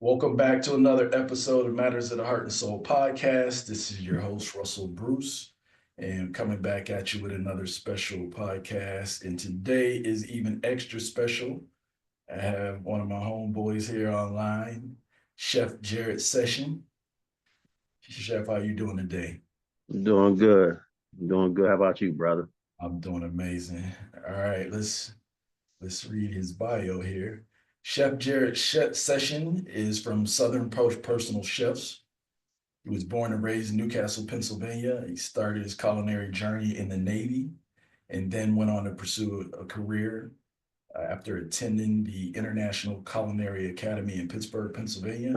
Welcome back to another episode of Matters of the Heart and Soul podcast. This is your host, Russell Bruce, and coming back at you with another special podcast. And today is even extra special. I have one of my homeboys here online, Chef Jarrett Session. Chef, how you doing today? Doing good. Doing good. How about you, brother? I'm doing amazing. All right, let's read his bio here. Chef Jarrett Session is from Southern Post Personal Chefs. He was born and raised in Newcastle, Pennsylvania. He started his culinary journey in the Navy and then went on to pursue a career after attending the International Culinary Academy in Pittsburgh, Pennsylvania.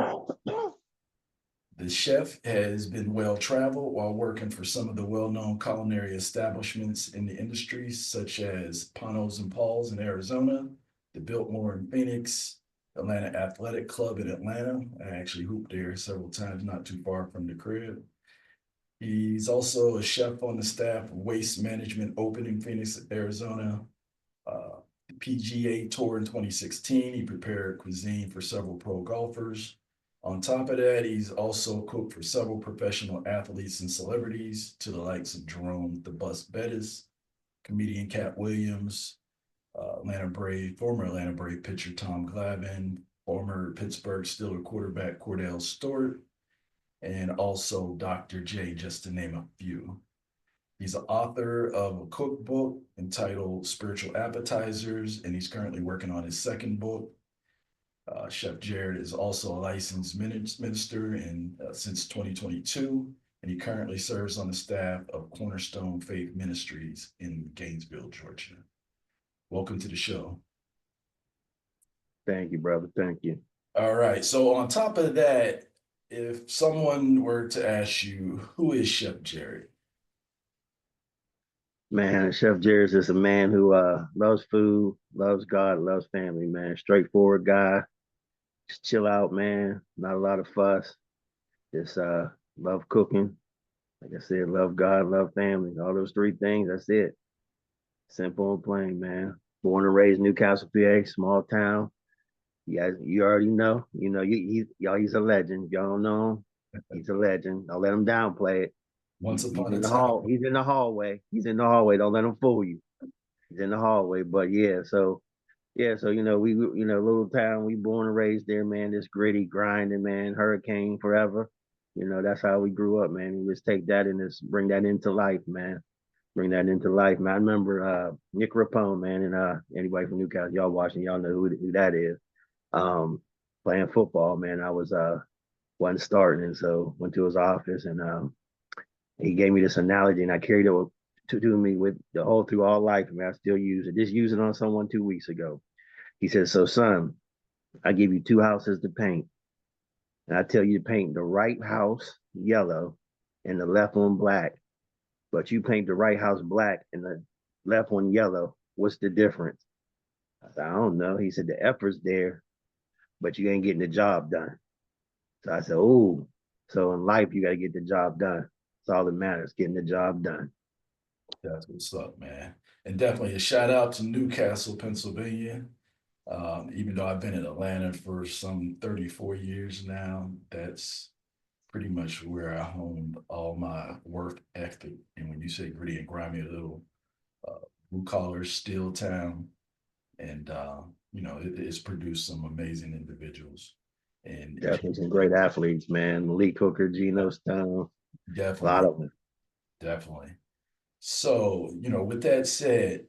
The chef has been well traveled while working for some of the well known culinary establishments in the industry, such as Panos and Paul's in Arizona, the Biltmore in Phoenix, Atlanta Athletic Club in Atlanta. I actually hooped there several times, not too far from the crib. He's also a chef on the staff of Waste Management Open in Phoenix, Arizona. The PGA Tour in 2016, he prepared cuisine for several pro golfers. On top of that, he's also cooked for several professional athletes and celebrities to the likes of Jerome the Bus Bettis, comedian Cat Williams, former Atlanta Brave pitcher Tom Glavine, former Pittsburgh Steelers quarterback Cordell Stewart, and also Dr. J, just to name a few. He's the author of a cookbook entitled Spiritual Appetizers, and he's currently working on his second book. Chef Jarrett is also a licensed minister since 2022, and he currently serves on the staff of Cornerstone Faith Ministries in Gainesville, Georgia. Welcome to the show. Thank you, brother. Thank you. All right. So, on top of that, if someone were to ask you, who is Chef Jarrett? Man, Chef Jerry's is a man who loves food, loves God, loves family, man. Straightforward guy. Just chill out, man. Not a lot of fuss. Just love cooking. Like I said, love God, love family. All those three things, that's it. Simple and plain, man. Born and raised Newcastle, PA, small town. You already know. He's a legend. Y'all don't know him. He's a legend. Don't let him downplay it. Once He's upon a in the time. hall. He's in the hallway. He's in the hallway. Don't let him fool you. He's in the hallway. But so little town. We born and raised there, man. This gritty, grinding, man. Hurricane forever. That's how we grew up, man. We just take that and just bring that into life, man. Bring that into life, man. I remember Nick Rapone, man, and anybody from Newcastle, y'all watching, y'all know who that is. Um, Playing football, man. I wasn't starting, and so went to his office and he gave me this analogy, and I carried it to do me with the whole through all life. I mean, I still use it. Just used it on someone 2 weeks ago. He said, "So, son, I give you two houses to paint, and I tell you to paint the right house yellow and the left one black. But you paint the right house black and the left one yellow. What's the difference?" I said, "I don't know." He said, "The effort's there, but you ain't getting the job done." So I said, "Oh, so in life you got to get the job done. That's all that matters, getting the job done." That's what's up, man. And definitely a shout out to Newcastle, Pennsylvania. Even though I've been in Atlanta for some 34 years now, that's pretty much where I honed all my work ethic. And when you say gritty and grimy, a little blue collar, steel town, and it's produced some amazing individuals. And Definitely some great athletes, man. Malik Hooker, Geno Stone, a lot definitely, of them. definitely. So, with that said,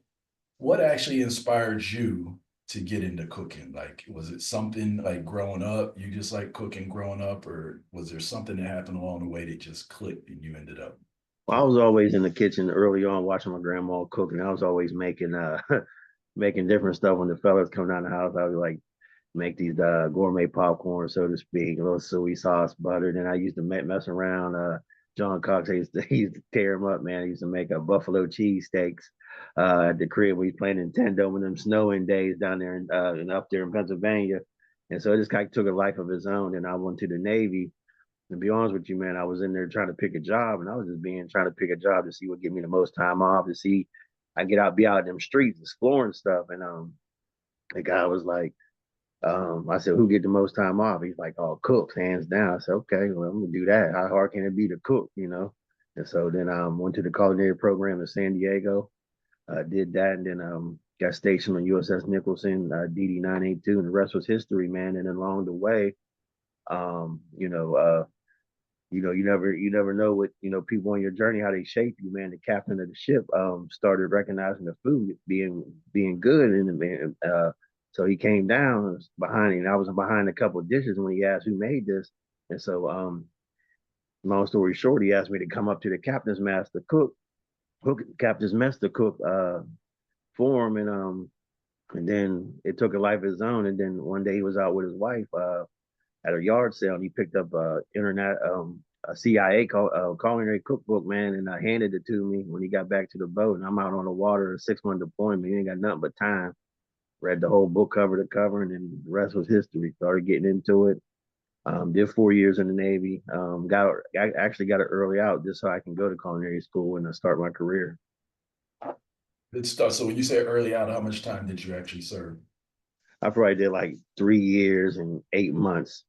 what actually inspired you to get into cooking? Like, was it something like growing up, you just like cooking growing up, or was there something that happened along the way that just clicked and you ended up Well, I getting? was always in the kitchen early on watching my grandma cook, and I was always making making different stuff when the fellas come down the house. I was like make these gourmet popcorn, so to speak, a little soy sauce, butter. Then I used to mess around. John Cox, he used to tear him up, man. He used to make a buffalo cheese steaks at the crib. We playing Nintendo in them snowing days down there and up there in Pennsylvania. And so it just kind of took a life of its own. And I went to the Navy. To be honest with you, man, I was in there trying to pick a job, and I was just trying to pick a job to see what give me the most time off, to see I get out, be out in them streets exploring stuff. And the guy was like, I said, who get the most time off? He's like, oh, cooks, hands down. I said, okay, well, I'm gonna do that. How hard can it be to cook, you know? And so then went to the culinary program in San Diego, did that, and then got stationed on USS Nicholson, DD 982, and the rest was history, man. And along the way, um, you know, uh, you never know what people on your journey how they shape you, man. The captain of the ship started recognizing the food being good, and man, so he came down behind, and I was behind a couple of dishes when he asked who made this, and so long story short, he asked me to come up to the captain's mess to cook for him, and then it took a life of its own, and then one day he was out with his wife at a yard sale, and he picked up a CIA culinary cookbook, man, and handed it to me when he got back to the boat. And I'm out on the water, a 6 month deployment. He ain't got nothing but time. Read the whole book cover to cover, and then the rest was history. Started getting into it. Did 4 years in the Navy. I actually got it early out just so I can go to culinary school and start my career. Good stuff. So when you say early out, how much time did you actually serve? I probably did like 3 years and 8 months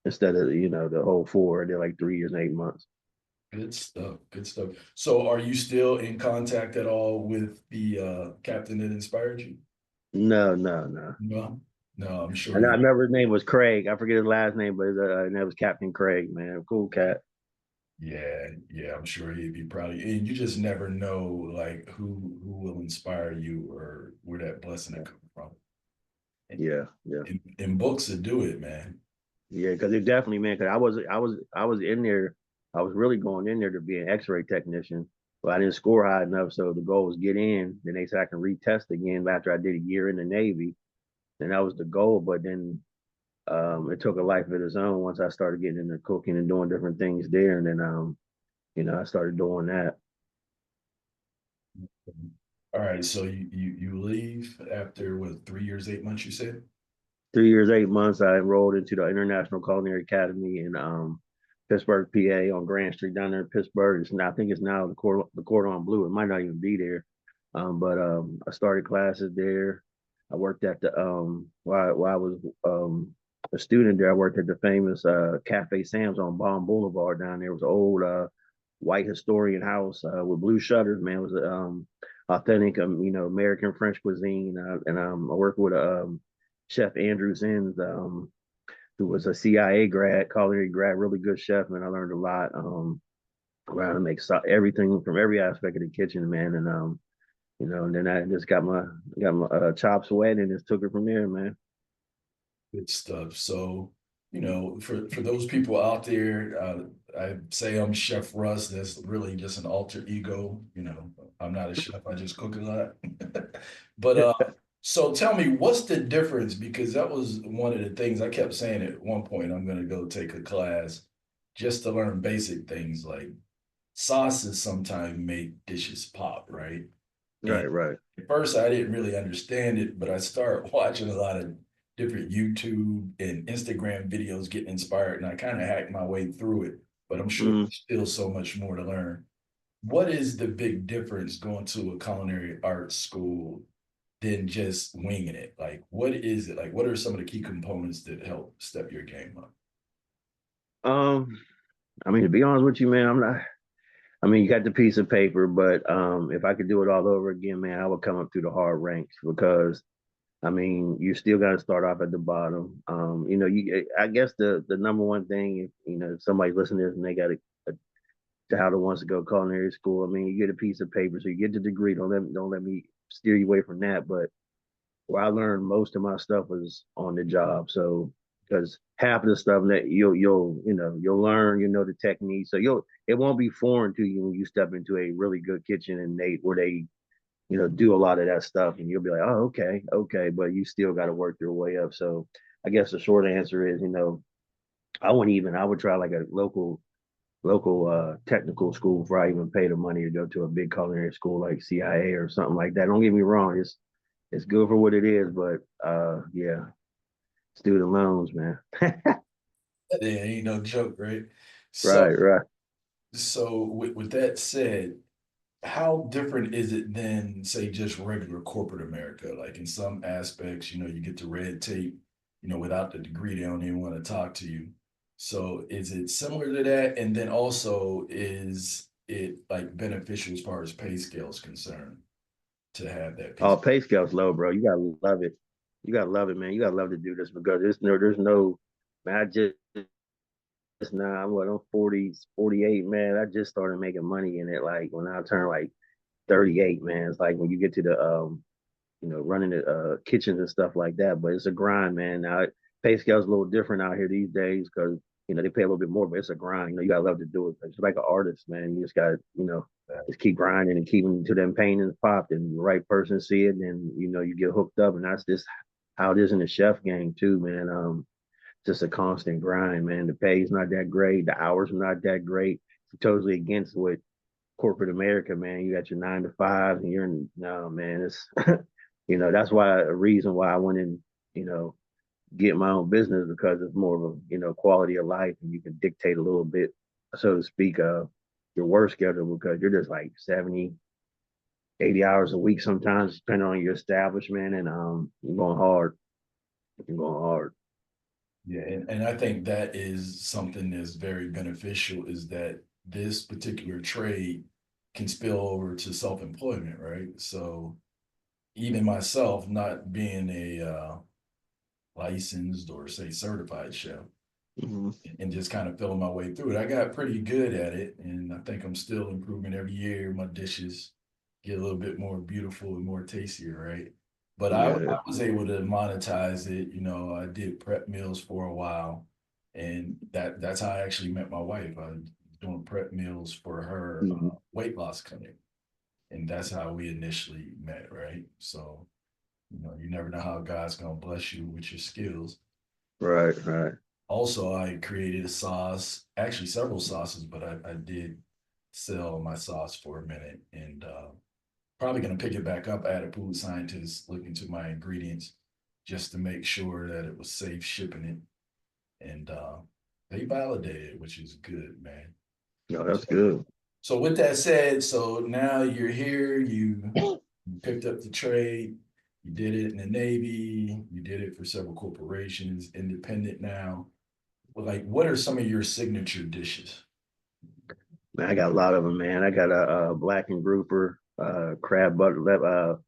instead of the whole four. I did like 3 years and 8 months. Good stuff. Good stuff. So are you still in contact at all with the captain that inspired you? No, no, no. No, no, I'm sure And I you. remember his name was Craig. I forget his last name, but and that was Captain Craig, man. Cool cat. Yeah, yeah, I'm sure he'd be proud of you. And you just never know like who will inspire you or where that blessing will come from. And, Yeah, yeah, and books that do it, man. yeah. Because it definitely, man. Because I was in there. I was really going in there to be an X-ray technician, but I didn't score high enough. So the goal was get in. Then they said I can retest again after I did a year in the Navy, and that was the goal. But then it took a life of its own once I started getting into cooking and doing different things there, and then I started doing that. All right, so you leave after what 3 years, 8 months, you said? 3 years, 8 months, I enrolled into the International Culinary Academy in Pittsburgh, PA, on Grand Street down there in Pittsburgh. I think it's now the Cordon Bleu. It might not even be there, but I started classes there. I worked at the while I was a student there. I worked at the famous Cafe Sam's on Baum Boulevard down there. It was an old white historian house with blue shutters. Man, it was authentic, American French cuisine. And I worked with Chef Andrew Zins, who was a CIA grad, culinary grad, really good chef, man. I learned a lot around to make everything from every aspect of the kitchen, man. And and then I just got my chops wet and just took it from there, man. Good stuff. So, for those people out there, I say I'm Chef Russ. That's really just an alter ego. I'm not a chef. I just cook a lot. But so tell me, what's the difference? Because that was one of the things I kept saying at one point. I'm going to go take a class just to learn basic things like sauces sometimes make dishes pop, right? And Right, right. at first, I didn't really understand it, but I started watching a lot of different YouTube and Instagram videos, getting inspired, and I kind of hacked my way through it. But I'm sure Mm. there's still so much more to learn. What is the big difference going to a culinary arts school than just winging it? Like, what is it? Like, what are some of the key components that help step your game up? Um, I mean, to be honest with you, man, I'm not. I mean, you got the piece of paper, but if I could do it all over again, man, I would come up through the hard ranks because I mean, you still got to start off at the bottom. I guess the number one thing, if somebody listening to this and they got a child that wants to go culinary school, I mean, you get a piece of paper, so you get the degree. Don't let me steer you away from that. But where I learned most of my stuff was on the job. So because half of the stuff that you'll learn, the technique. So it won't be foreign to you when you step into a really good kitchen and they do a lot of that stuff, and you'll be like, oh, okay, okay, but you still got to work your way up. So I guess the short answer is, I would try like a local technical school before I even pay the money to go to a big culinary school like CIA or something like that. Don't get me wrong, it's good for what it is, but yeah, student loans, man. Yeah, ain't no joke, right? So, Right, right. so with that said, how different is it than say just regular corporate America? Like in some aspects, you get the red tape, without the degree, they don't even want to talk to you. So is it similar to that? And then also, is it like beneficial as far as pay scale is concerned to have that Oh, piece? pay scale's low, bro. You gotta love it. You gotta love it, man. You gotta love to do this because there's no, man. I just now I'm 40, 48, man. I just started making money in it. Like when I turned like 38, man. It's like when you get to the running the kitchens and stuff like that. But it's a grind, man. Now pay scale's a little different out here these days because they pay a little bit more, but it's a grind. You gotta love to do it. It's like an artist, man. You just gotta just keep grinding and keeping to them paintings popped, and the right person see it, and you get hooked up, and that's just how it is in the chef game too, man. Just a constant grind, man. The pay's not that great, the hours are not that great. It's totally against what corporate America, man. You got your 9 to 5, and you're in, no, man. It's that's why a reason why I went in, you know, get my own business because it's more of a quality of life, and you can dictate a little bit, so to speak, your work schedule because you're just like 70, 80 hours a week sometimes, depending on your establishment, and you're going hard. You're going hard. Yeah, and I think that is something that's very beneficial is that this particular trade can spill over to self-employment, right? So even myself, not being a licensed or say certified chef, Mm-hmm. and just kind of feeling my way through it, I got pretty good at it, and I think I'm still improving every year. My dishes get a little bit more beautiful and more tastier, right? But I Yeah. was able to monetize it. I did prep meals for a while, and that's how I actually met my wife. I was doing prep meals for her Mm-hmm. weight loss clinic, and that's how we initially met, right? So, you never know how God's gonna bless you with your skills. Right. Right. Also, I created a sauce, actually several sauces, but I did sell my sauce for a minute, and probably gonna pick it back up. I had a food scientist look into my ingredients just to make sure that it was safe shipping it, and they validated it, which is good, man. No, that's So, good. so with that said, so now you're here, you picked up the trade, you did it in the Navy, you did it for several corporations, independent now. Well, like, what are some of your signature dishes? Man, I got a lot of them, man. I got a black and grouper, crab butter,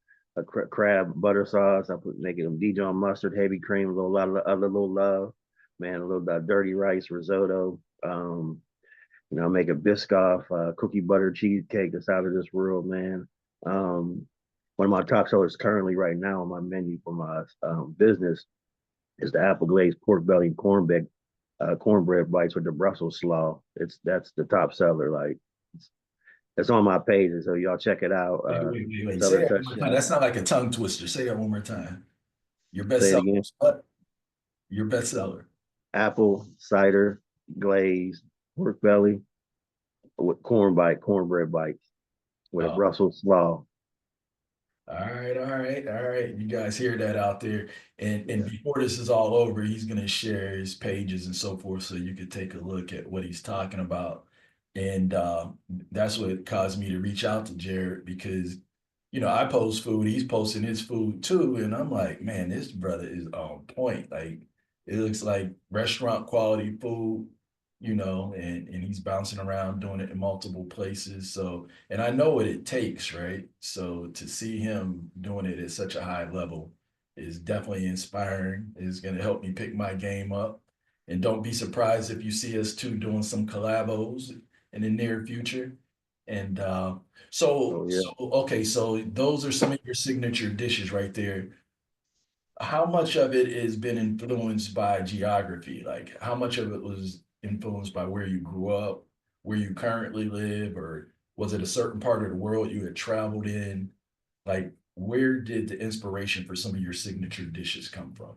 crab butter sauce. I put making them Dijon mustard, heavy cream, a little lot of other little love, man. A little dirty rice risotto. I make a Biscoff cookie butter cheesecake that's out of this world, man. Um, One of my top sellers currently right now on my menu for my business is the apple glazed pork belly and cornbread bites with the Brussels slaw. That's the top seller. Like it's on my page, so y'all check it out. Wait. Say Southern that Touch one more time. Chef. That's not like a tongue twister. Say that one more time. Your best Say it seller again. is what? Your best seller. Apple cider glazed pork belly with cornbread bites with a Oh, Brussels slaw. all right. You guys hear that out there. And Yeah. before this is all over, he's gonna share his pages and so forth so you could take a look at what he's talking about. And that's what caused me to reach out to Jarrett because I post food, he's posting his food too. And I'm like, man, this brother is on point. Like it looks like restaurant quality food, and he's bouncing around doing it in multiple places. So, and I know what it takes, right? So to see him doing it at such a high level is definitely inspiring. It's going to help me pick my game up. And don't be surprised if you see us too doing some collabos in the near future. And Oh yeah. so okay, so those are some of your signature dishes right there. How much of it has been influenced by geography? Like how much of it was influenced by where you grew up, where you currently live, or was it a certain part of the world you had traveled in? Like where did the inspiration for some of your signature dishes come from?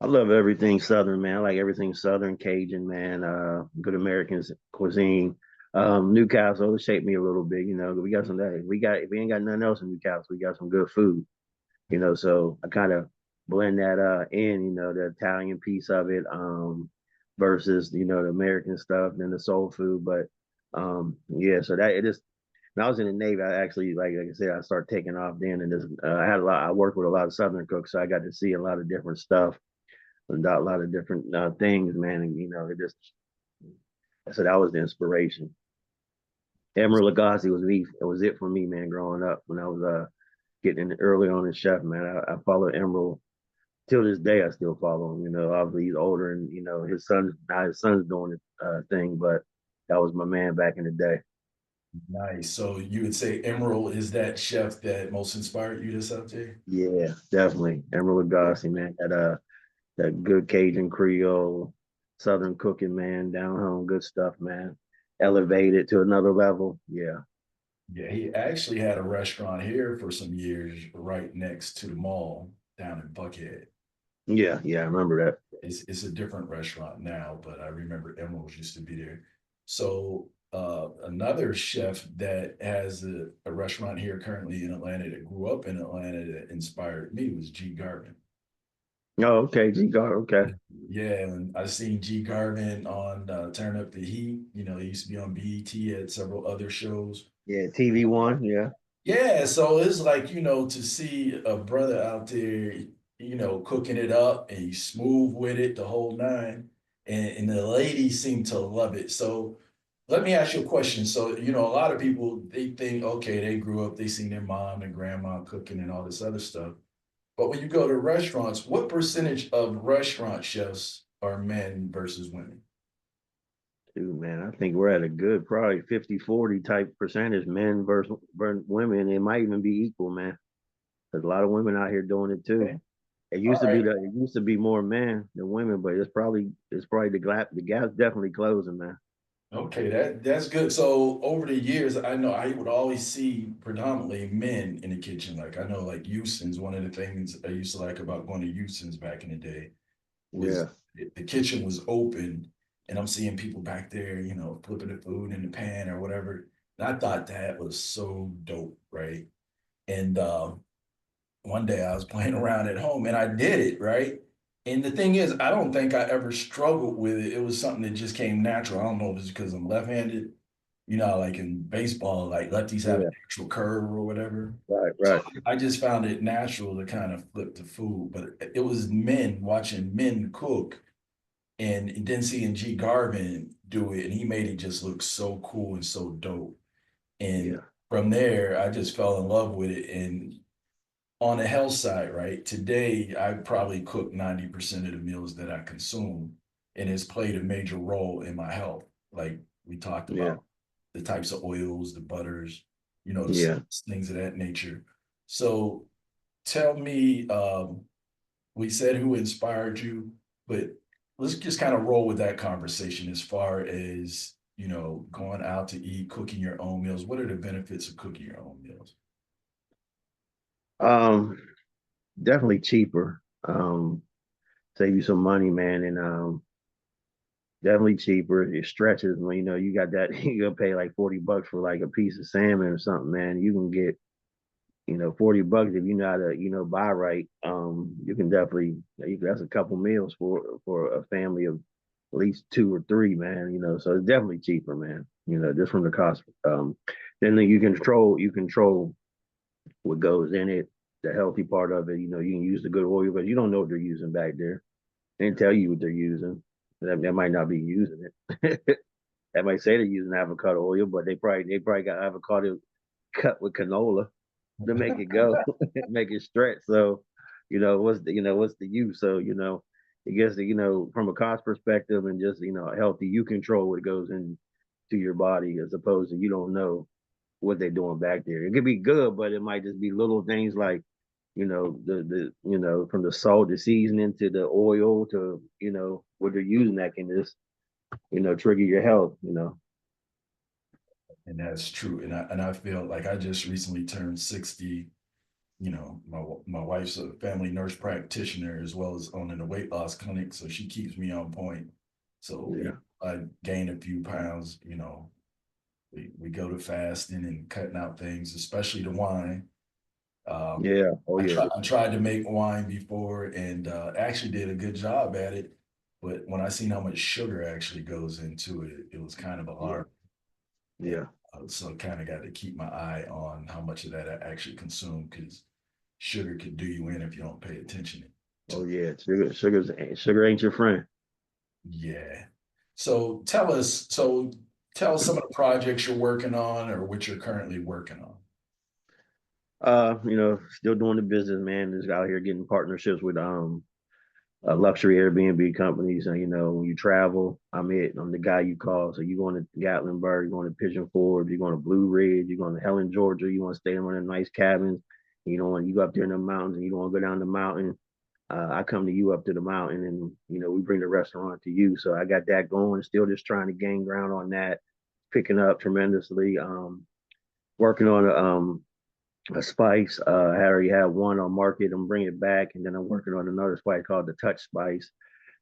I love everything Southern, man. I like everything Southern Cajun, man. Good American cuisine. Newcastle shaped me a little bit. We got some that we ain't got nothing else in Newcastle. We got some good food. So I kind of blend that in. The Italian piece of it, versus the American stuff and the soul food. But yeah, so that it is. When I was in the Navy, I actually, like I said, I started taking off then, and I had a lot. I worked with a lot of Southern cooks, so I got to see a lot of different stuff. a lot of different things, man. And it just so that was the inspiration. Emeril Lagasse was me. It was it for me, man. Growing up, when I was getting in early on in chef, man, I followed Emeril till this day. I still follow him. Obviously he's older, and his son's doing the thing, but that was my man back in the day. Nice. So you would say Emerald is that chef that most inspired you this subject? Yeah, definitely. Emeril Lagasse, man. That good Cajun Creole, Southern cooking, man. Down home, good stuff, man. Elevated to another level. Yeah, Yeah, he actually had a restaurant here for some years, right next to the mall down in Buckhead. yeah, yeah. I remember that. It's a different restaurant now, but I remember Emerald's used to be there. So another chef that has a restaurant here currently in Atlanta that grew up in Atlanta that inspired me was G Garvin. Oh, okay, G God, okay. Yeah, and I seen G Garvin on Turn Up the Heat. He used to be on BET at several other shows. Yeah, TV One. Yeah, Yeah, so it's like, to see a brother out there, cooking it up and he's smooth with it the whole nine. And the ladies seem to love it. So let me ask you a question. So, a lot of people they think, okay, they grew up, they seen their mom and grandma cooking and all this other stuff. But when you go to restaurants, what percentage of restaurant chefs are men versus women? dude, man. I think we're at a good, probably 50-40 type percentage, men versus women. It might even be equal, man. There's a lot of women out here doing it too. Okay. It All used to be right. the it used to be more men than women, but it's probably the gap's definitely closing, man. Okay, that's good. So over the years, I know I would always see predominantly men in the kitchen. Like I know, like Houston's one of the things I used to like about going to Houston's back in the day was Yeah, the kitchen was open, and I'm seeing people back there, flipping the food in the pan or whatever. And I thought that was so dope, right? And one day I was playing around at home and I did it, right? And the thing is, I don't think I ever struggled with it. It was something that just came natural. I don't know if it's because I'm left-handed, like in baseball, like lefties have a yeah, natural curve or whatever. right, So right. I just found it natural to kind of flip the food. But it was men watching men cook and then seeing G Garvin do it, and he made it just look so cool and so dope. And Yeah, from there, I just fell in love with it. And on the health side, right? Today, I probably cook 90% of the meals that I consume, and it's played a major role in my health. Like we talked yeah, about the types of oils, the butters, the yeah. things of that nature. So tell me, we said who inspired you, but let's just kind of roll with that conversation as far as, going out to eat, cooking your own meals. What are the benefits of cooking your own meals? Um, Definitely cheaper. Save you some money, man, and definitely cheaper. It stretches when you got that. You gonna pay like $40 for like a piece of salmon or something, man. You can get 40 bucks if you know how to buy right. You can definitely that's a couple meals for a family of at least two or three, man. So it's definitely cheaper, man. Just from the cost. Then you control what goes in it, the healthy part of it. You can use the good oil, but you don't know what they're using back there. They didn't tell you what they're using. That might not be using it. That might say they're using avocado oil, but they probably got avocado cut with canola to make it go, make it stretch. So, what's the use? So, I guess from a cost perspective and just healthy, you control what goes into your body as opposed to you don't know what they're doing back there. It could be good, but it might just be little things like from the salt, the seasoning to the oil to what they're using that can just trigger your health. And that's true. And I feel like I just recently turned 60. My wife's a family nurse practitioner as well as owning a weight loss clinic, so she keeps me on point. So Yeah, I gain a few pounds, we go to fasting and cutting out things, especially the wine. Um, yeah, oh yeah, I tried to make wine before and actually did a good job at it. But when I seen how much sugar actually goes into it, it was kind of yeah, alarming. And yeah. so kind of got to keep my eye on how much of that I actually consume because sugar could do you in if you don't pay attention. Oh yeah, sugar ain't your friend. Yeah. So tell us some of the projects you're working on or what you're currently working on. Still doing the business, man. Just out here getting partnerships with luxury Airbnb companies. And when you travel, I'm it. I'm the guy you call. So you going to Gatlinburg, you're going to Pigeon Forge, you're going to Blue Ridge, you're going to Helen, Georgia. You want to stay in one of the nice cabins. You don't want you go up there in the mountains and you don't want to go down the mountain. I come to you up to the mountain, and we bring the restaurant to you. So I got that going. Still just trying to gain ground on that, picking up tremendously. Working on a spice. I already have one on market. I'm bringing it back, and then I'm working on another spice called the Touch Spice.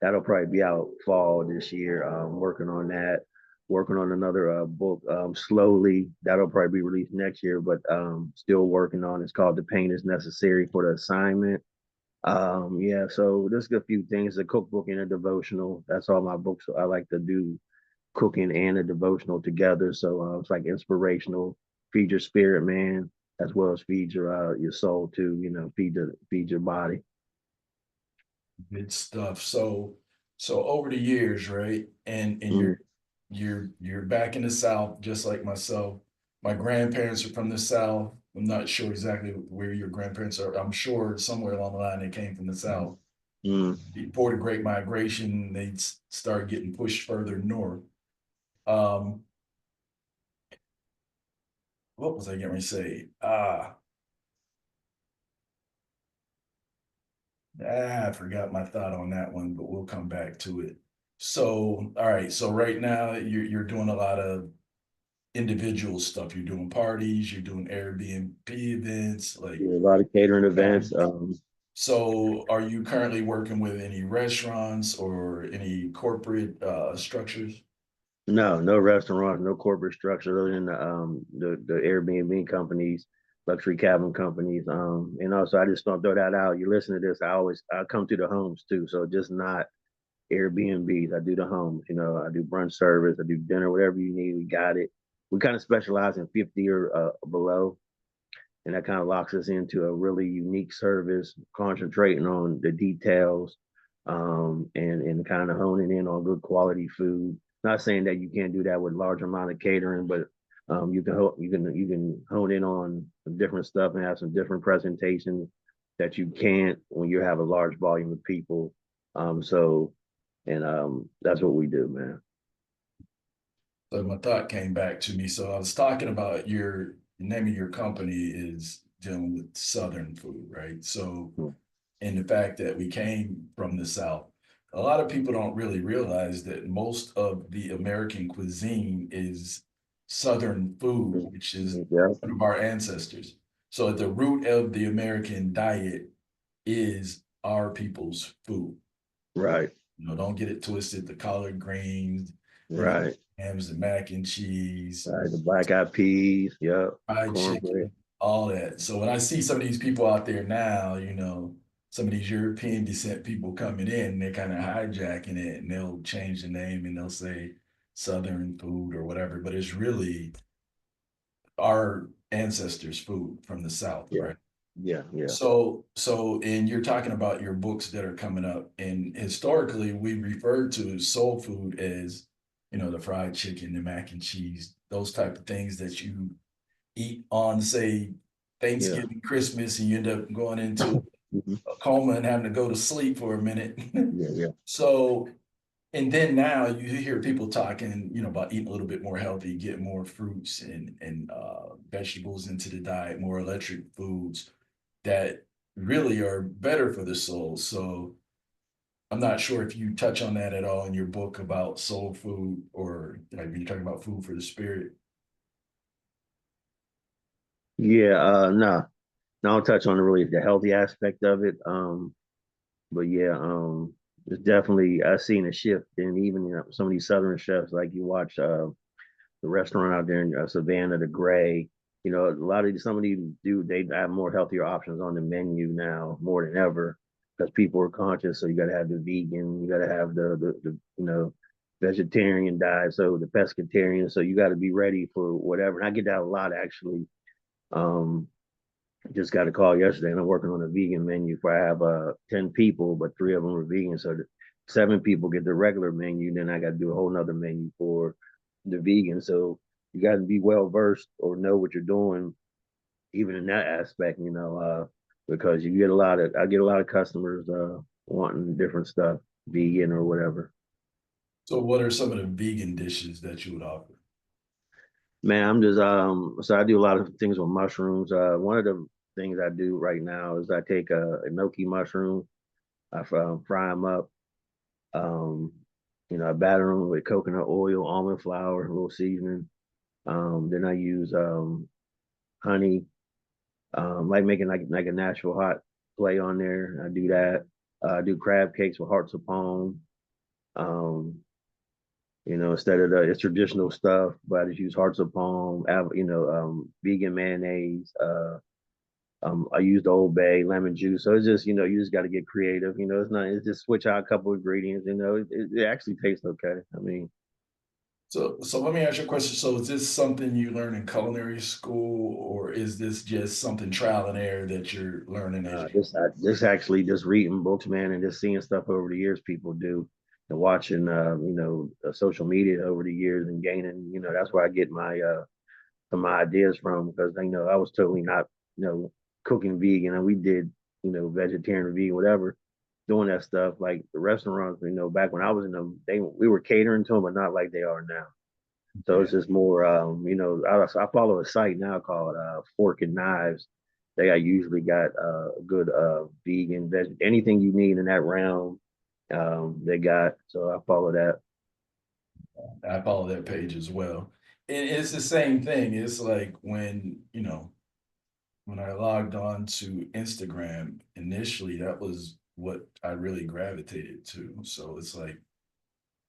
That'll probably be out fall this year. Working on that. Working on another book slowly. That'll probably be released next year, but still working on. It's called The Pain Is Necessary for the Assignment. Yeah, so there's a few things, a cookbook and a devotional. That's all my books. I like to do cooking and a devotional together. So it's like inspirational, feed your spirit, man, as well as feed your soul too. Feed your body. Good stuff. So over the years, right? And Mm, you're back in the South, just like myself. My grandparents are from the South. I'm not sure exactly where your grandparents are. I'm sure somewhere along the line they came from the South. mm. Before the Great Migration, they started getting pushed further north. Um, what was I going to say? I forgot my thought on that one, but we'll come back to it. So, all right. So right now you're doing a lot of individual stuff. You're doing parties, you're doing Airbnb events, like Yeah, a lot of catering events. so are you currently working with any restaurants or any corporate structures? No, no restaurants, no corporate structure other than the Airbnb companies, luxury cabin companies. So I just don't throw that out. You listen to this, I come to the homes too. So just not Airbnbs. I do the homes, I do brunch service, I do dinner, whatever you need, we got it. We kind of specialize in 50 or below, and that kind of locks us into a really unique service, concentrating on the details, and kind of honing in on good quality food. Not saying that you can't do that with large amount of catering, but you can hone in on some different stuff and have some different presentations that you can't when you have a large volume of people. So and That's what we do, man. So my thought came back to me. So I was talking about your the name of your company is dealing with Southern food, right? So Mm, and the fact that we came from the South. A lot of people don't really realize that most of the American cuisine is Southern food, mm, which is yeah, one of our ancestors. So at the root of the American diet is our people's food. right, Don't get it twisted. The collard greens, the right, hams, the mac and cheese, right. The black eyed peas, yep, fried cornbread. chicken, all that. So when I see some of these people out there now, some of these European descent people coming in, they're kind of hijacking it and they'll change the name and they'll say Southern food or whatever, but it's really our ancestors' food from the South, Yeah, right? yeah, yeah, And you're talking about your books that are coming up, and historically, we referred to soul food as, the fried chicken, the mac and cheese, those type of things that you eat on, say, yeah. Thanksgiving, Christmas, and you end up going into Mhm. a coma and having to go to sleep for a minute. Yeah, yeah, So, and then now you hear people talking, about eating a little bit more healthy, get more fruits and vegetables into the diet, more electric foods that really are better for the soul. So I'm not sure if you touch on that at all in your book about soul food or like when you're talking about food for the spirit. yeah. No, I'll touch on really the healthy aspect of it. But yeah, it's definitely I've seen a shift in even some of these southern chefs. Like you watch the restaurant out there in Savannah, the Gray. A lot of some of these they have more healthier options on the menu now more than ever because people are conscious. So you got to have the vegan, you got to have the vegetarian diet, so the pescatarian. So you got to be ready for whatever. And I get that a lot actually. Um, Just got a call yesterday, and I'm working on a vegan menu for I have 10 people, but 3 of them are vegan, so 7 people get the regular menu. Then I got to do a whole nother menu for the vegan. So you got to be well versed or know what you're doing, even in that aspect, because you get a lot of I get a lot of customers wanting different stuff, vegan or whatever. So what are some of the vegan dishes that you would offer? Man, I'm just so I do a lot of things with mushrooms. One of the things I do right now is I take a enoki mushroom, fry them up, um, I batter them with coconut oil, almond flour, a little seasoning. Then I use honey, like making like a natural hot play on there. I do that. I do crab cakes with hearts of palm. Um, instead of the it's traditional stuff, but I just use hearts of palm, vegan mayonnaise. I used Old Bay, lemon juice. So it's just, you just got to get creative. It's just switch out a couple of ingredients. It actually tastes okay. I mean, So let me ask you a question. So is this something you learn in culinary school, or is this just something trial and error that you're learning as you? this actually just reading books, man, and just seeing stuff over the years people do, and watching, social media over the years and gaining. That's where I get my ideas from because I was totally not, cooking vegan, and we did, vegetarian, vegan, whatever, doing that stuff. Like the restaurants, back when I was in them, we were catering to them, but not like they are now. So Yeah. it's just more, I follow a site now called Fork and Knives. They got usually got good vegan, anything you need in that realm. They got, so I follow that. I follow that page as well. And it's the same thing. It's like when I logged on to Instagram initially, that was what I really gravitated to. So it's like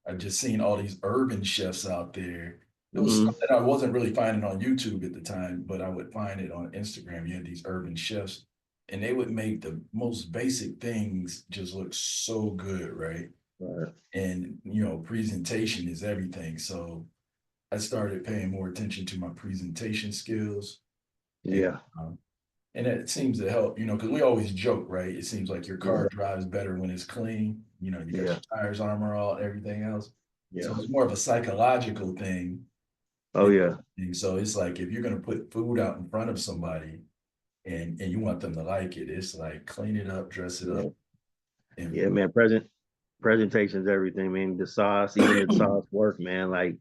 I just seen all these urban chefs out there. It was Mm-hmm. stuff that I wasn't really finding on YouTube at the time, but I would find it on Instagram. You had these urban chefs, and they would make the most basic things just look so good, right? Right. And presentation is everything. So I started paying more attention to my presentation skills, and Yeah. um, and it seems to help. Because we always joke, right? It seems like your car Yeah. drives better when it's clean. You got Yeah. your tires, armor all, everything else. So Yeah. it's more of a psychological thing Oh than yeah. anything. So it's like if you're gonna put food out in front of somebody and you want them to like it, it's like clean it up, dress it Yeah. up, and Yeah, man. Presentation's everything, man. The sauce, even the sauce work, man. Like,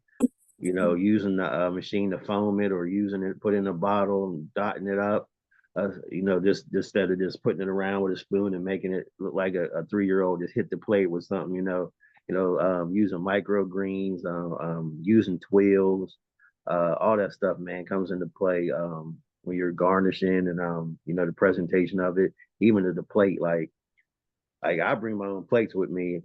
using the machine to foam it or using it, put in a bottle and dotting it up. Just instead of just putting it around with a spoon and making it look like a 3-year-old just hit the plate with something, using microgreens, using twills, all that stuff, man, comes into play when you're garnishing and the presentation of it, even to the plate. Like I bring my own plates with me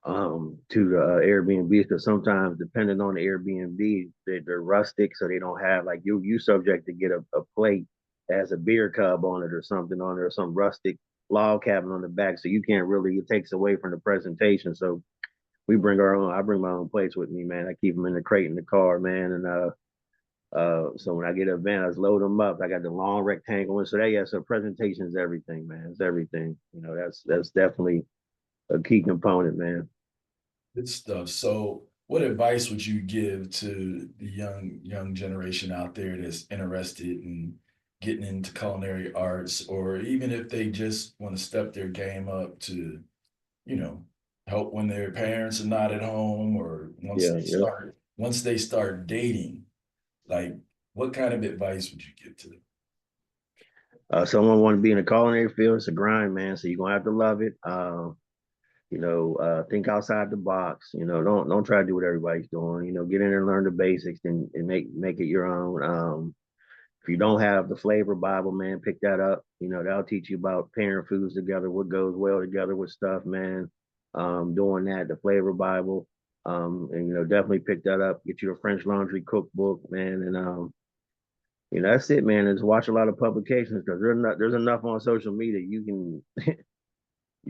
to the Airbnb because sometimes depending on the Airbnb, they're rustic, so they don't have like you subject to get a plate that has a beer cub on it or something on there, or some rustic log cabin on the back, so you can't really it takes away from the presentation. So we bring our own. I bring my own plates with me, man. I keep them in the crate in the car, man, and so when I get an event, I just load them up. I got the long rectangle one, so so presentation is everything, man. It's everything. That's definitely a key component, man. good stuff. So what advice would you give to the young generation out there that's interested in getting into culinary arts, or even if they just want to step their game up to you know, help when their parents are not at home or Yeah, yeah. once they start dating, like what kind of advice would you give to them? Someone want to be in the culinary field, it's a grind, man. So you're gonna have to love it. Think outside the box. Don't try to do what everybody's doing. Get in there and learn the basics and make it your own. If you don't have the flavor Bible, man, pick that up. That'll teach you about pairing foods together, what goes well together with stuff, man. Doing that, the flavor Bible. And definitely pick that up. Get you a French Laundry cookbook, man, and that's it, man. Is watch a lot of publications because there's enough on social media. You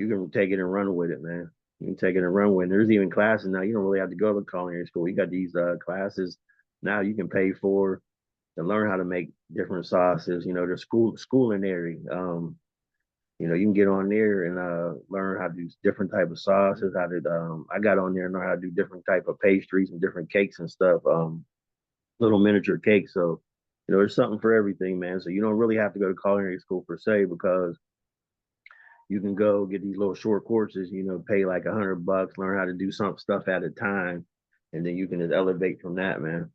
can take it and run with it, man. You can take it and run with it. There's even classes now. You don't really have to go to culinary school. You got these classes now you can pay for. and learn how to make different sauces. You know, there's culinary. You know, you can get on there and learn how to do different type of sauces. How to I got on there and learned how to do different type of pastries and different cakes and stuff. Little miniature cakes. So, you know, there's something for everything, man. So you don't really have to go to culinary school per se because you can go get these little short courses. You know, pay like $100, learn how to do some stuff at a time, and then you can just elevate from that, man.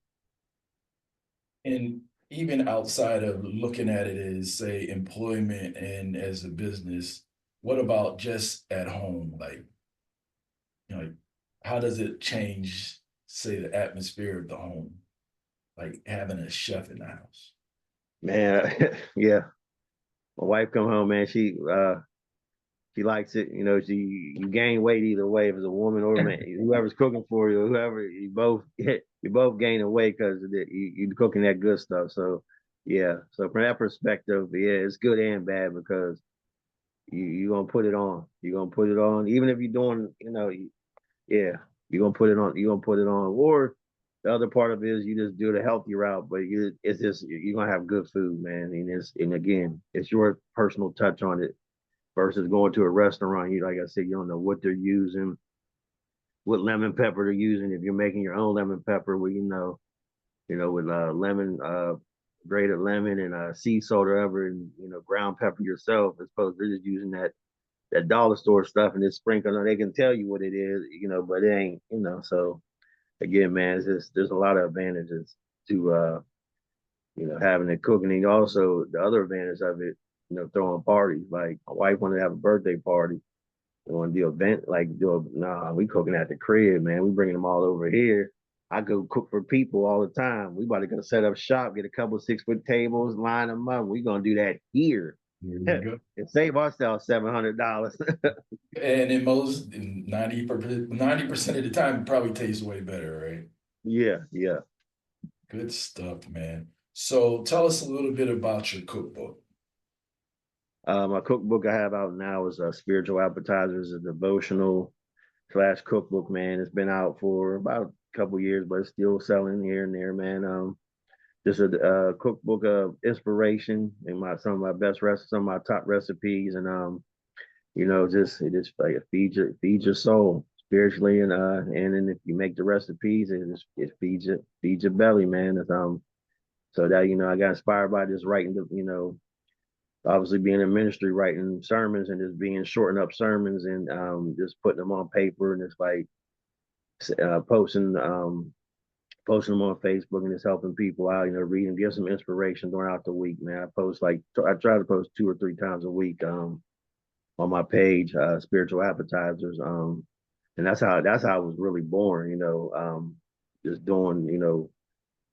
And even outside of looking at it as, say, employment and as a business, what about just at home? Like, like how does it change, say, the atmosphere of the home? Like having a chef in the house. Man, yeah. My wife come home, man. She likes it. You know, you gain weight either way if it's a woman or a man. Whoever's cooking for you, whoever you both you both gaining weight because you cooking that good stuff. So yeah. So from that perspective, yeah, it's good and bad because you gonna put it on. You're gonna put it on, even if you're doing, you know, yeah, you're gonna put it on. You're gonna put it on. Or the other part of it is you just do the healthy route, but it's just you're gonna have good food, man. And again, it's your personal touch on it versus going to a restaurant. You like I said, you don't know what they're using, what lemon pepper they're using. If you're making your own lemon pepper, well, with lemon, grated lemon and sea salt or whatever, and ground pepper yourself, as opposed to just using that dollar store stuff and it's sprinkled on. They can tell you what it is, but it ain't, So again, man, there's a lot of advantages to having it cooking. And also the other advantage of it, throwing parties. Like my wife wanted to have a birthday party. We want to do event like nah, we cooking at the crib, man. We bringing them all over here. I go cook for people all the time. We about to go set up shop, get a couple 6-foot tables, line them up. We gonna do that here There you and go. save ourselves $700. And in most 90% of the time, it probably tastes way better, right? Yeah, yeah. Good stuff, man. So tell us a little bit about your cookbook. My cookbook I have out now is Spiritual Appetizers, a devotional slash cookbook, man. It's been out for about a couple years, but it's still selling here and there, man. Just a cookbook of inspiration and some of my best recipes, some of my top recipes, and just it just like feeds your soul spiritually, and then if you make the recipes, it feeds your belly, man. So that I got inspired by just writing obviously being in ministry, writing sermons and just being shorting up sermons and just putting them on paper and it's like posting them on Facebook and just helping people out, reading, give some inspiration throughout the week, man. I try to post 2 or 3 times a week on my page, Spiritual Appetizers. And that's how I was really born, just doing,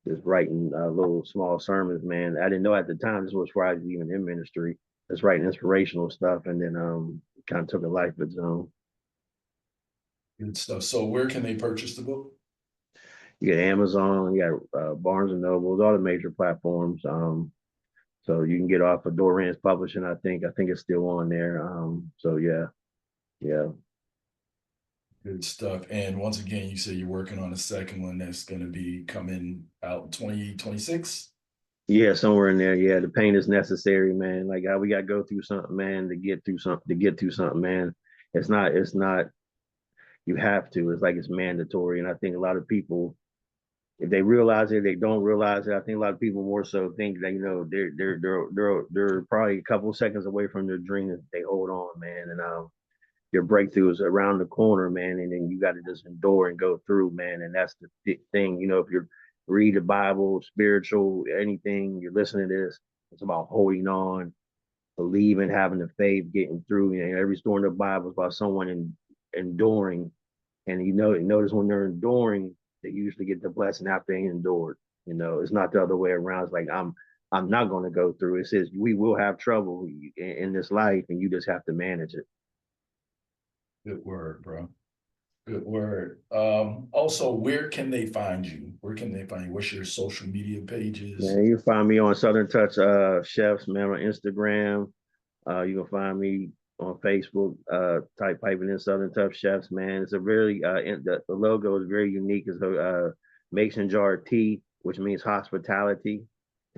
just writing little small sermons, man. I didn't know at the time this was where I was even in ministry, just writing inspirational stuff, and then kind of took a life of its own. Good stuff. So where can they purchase the book? You got Amazon, you got Barnes and Nobles, all the major platforms. So you can get off of Doran's Publishing. I think it's still on there. So yeah, yeah, Good stuff. And once again, you say you're working on a second one that's going to be coming out in 2026. yeah. Somewhere in there, yeah. The pain is necessary, man. Like how we got to go through something, man, to get through something. To get through something, man. It's not. It's not. You have to. It's like it's mandatory. And I think a lot of people, if they realize it, they don't realize it. I think a lot of people more so think that they're probably a couple seconds away from their dream if they hold on, man. And your breakthrough is around the corner, man. And then you got to just endure and go through, man. And that's the thing. If you read the Bible, spiritual, anything, you're listening to this, it's about holding on, believing, having the faith, getting through. Every story in the Bible is about someone enduring. And notice when they're enduring, they usually get the blessing after they endured. It's not the other way around. It's like I'm not going to go through. It says we will have trouble in this life, and you just have to manage it. Good word, bro. Good word. Also, where can they find you? Where can they find you? What's your social media pages? Man, you can find me on Southern Touch Chefs, man, on Instagram. You can find me on Facebook. Typing in Southern Touch Chefs, man. It's a very the logo is very unique. It's a mason jar T, which means hospitality.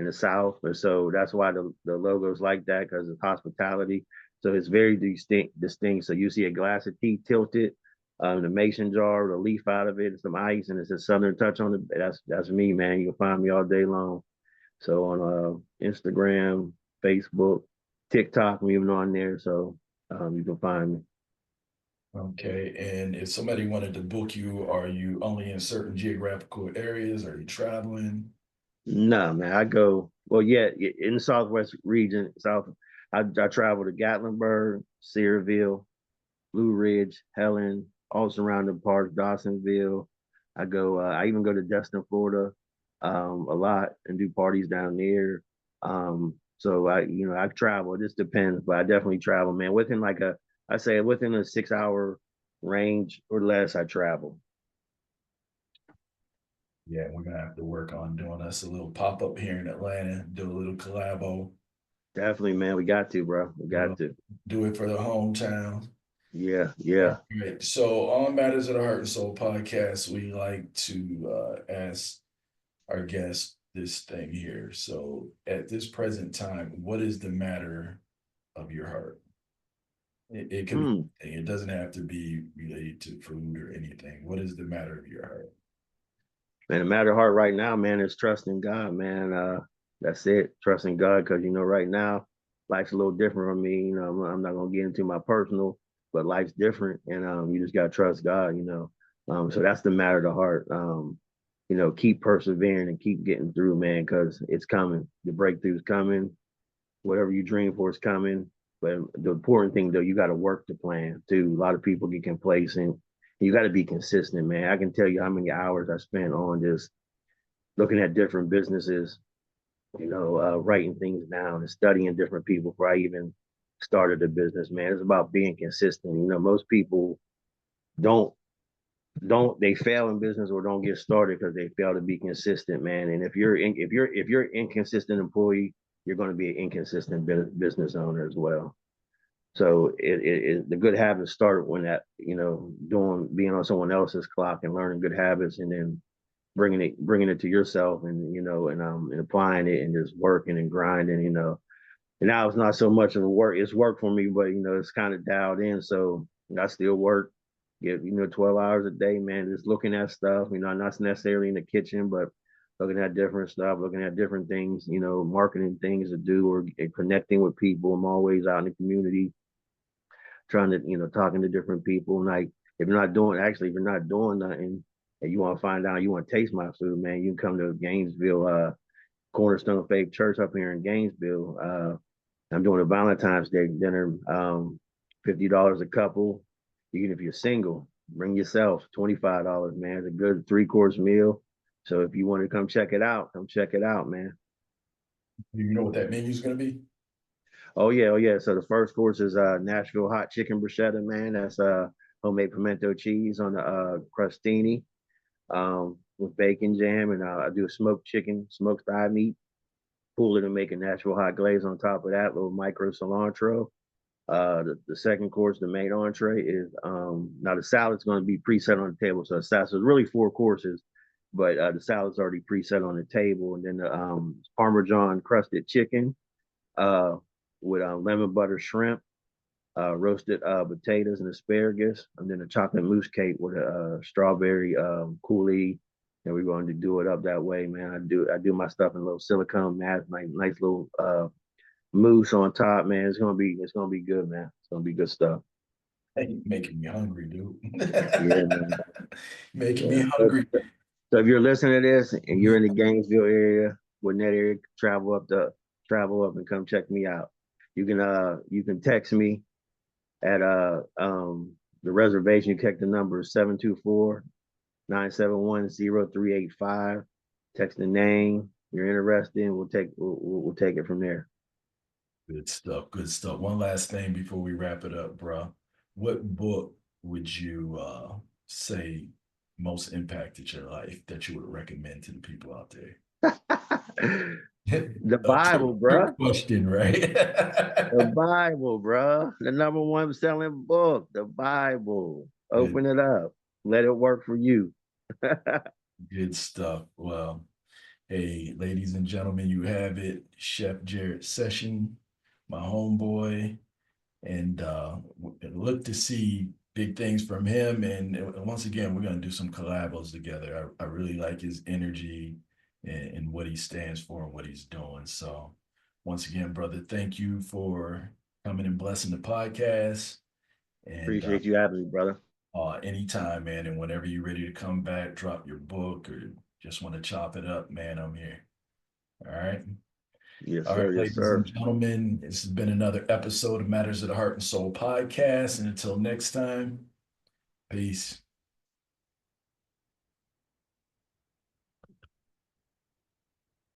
in the South, and so that's why the logo is like that because it's hospitality. So it's very distinct. So you see a glass of tea tilted, the mason jar, the leaf out of it, some ice, and it's a Southern touch on it. That's me, man. You can find me all day long. So on Instagram, Facebook, TikTok, I'm even on there. So you can find me. Okay, and if somebody wanted to book you, are you only in certain geographical areas? Are you traveling? No, man, I go, well, yeah, in the Southwest region, I travel to Gatlinburg, Cedarville, Blue Ridge, Helen, all surrounding parts, Dawsonville. I even go to Destin, Florida, a lot and do parties down there. So I travel. It just depends, but I definitely travel, man. I say within a 6 hour range or less, I travel. Yeah, we're gonna have to work on doing us a little pop-up here in Atlanta, do a little collabo, Definitely, man. We got to, bro. We do, got to. do it for the hometown. Yeah, All yeah. right, so on Matters of the Heart and Soul podcast, we like to ask our guests this thing here. So at this present time, what is the matter of your heart? It could be, Mm. it doesn't have to be related to food or anything. What is the matter of your heart? Man, the matter of heart right now, man, is trusting God, man. That's it. Trusting God, because right now, life's a little different from me. I'm not gonna get into my personal, but life's different, and you just gotta trust God. So that's the matter of the heart. Keep persevering and keep getting through, man, because it's coming. The breakthrough's coming. Whatever you dream for is coming. But the important thing, though, you got to work the plan too. A lot of people get complacent. You got to be consistent, man. I can tell you how many hours I spent on just looking at different businesses, writing things down and studying different people before I even started a business, man. It's about being consistent. Most people don't they fail in business or don't get started because they fail to be consistent, man. And if you're inconsistent employee, you're going to be an inconsistent business owner as well. So the good habits start when that doing being on someone else's clock and learning good habits, and then bringing it to yourself, and applying it and just working and grinding. And now it's not so much of a work. It's work for me, but it's kind of dialed in. So I still work, get 12 hours a day, man. Just looking at stuff. Not necessarily in the kitchen, but looking at different stuff, looking at different things. Marketing things to do or connecting with people. I'm always out in the community, trying to talking to different people. Like if you're not doing nothing, and you want to find out, you want to taste my food, man, you can come to Gainesville, Cornerstone Faith Church up here in Gainesville. I'm doing a Valentine's Day dinner, $50 a couple. Even if you're single, bring yourself, $25, man. It's a good 3 course meal. So if you want to come check it out, come check it out, man. Do you know what that menu is going to be? Oh yeah, oh yeah. So the first course is Nashville hot chicken bruschetta, man. That's homemade pimento cheese on the crostini, with bacon jam, and I do a smoked chicken, smoked thigh meat, pull it and make a Nashville hot glaze on top of that, little micro cilantro. The second course, the main entree is now the salad's going to be preset on the table. So it's really 4 courses, but the salad's already preset on the table, and then the Parmesan crusted chicken, uh, with lemon butter shrimp, roasted potatoes and asparagus, and then a chocolate mousse cake with a strawberry coulis. And we're going to do it up that way, man. I do my stuff in a little silicone mat, nice little mousse on top, man. It's gonna be good, man. It's gonna be good stuff. Hey, you making me hungry, dude. Yeah, man. Making me Yeah. hungry. So if you're listening to this and you're in the Gainesville area, Gwinnett area, travel up and come check me out. You can text me at the reservation. You text the number 724-971-0385. Text the name you're interested in. We'll take it from there. Good stuff. Good stuff. One last thing before we wrap it up, bro. What book would you say most impacted your life that you would recommend to the people out there? The A trick, Bible, trick bruh. question, right? The Bible, bruh. The number one selling book, the Bible. Good, Open it up. Let it work for you. good stuff. Well, Hey, ladies and gentlemen, you have it, Chef Jarrett Session, my homeboy, and look to see big things from him. And once again, we're gonna do some collabos together. I really like his energy and what he stands for and what he's doing. So once again, brother, thank you for coming and blessing the podcast. And Appreciate you having me, brother. anytime, man. And whenever you're ready to come back, drop your book or just want to chop it up, man, I'm here. All right. Yes, All right, sir. Yes, ladies and sir. gentlemen, this has been another episode of Matters of the Heart and Soul podcast. And until next time, peace.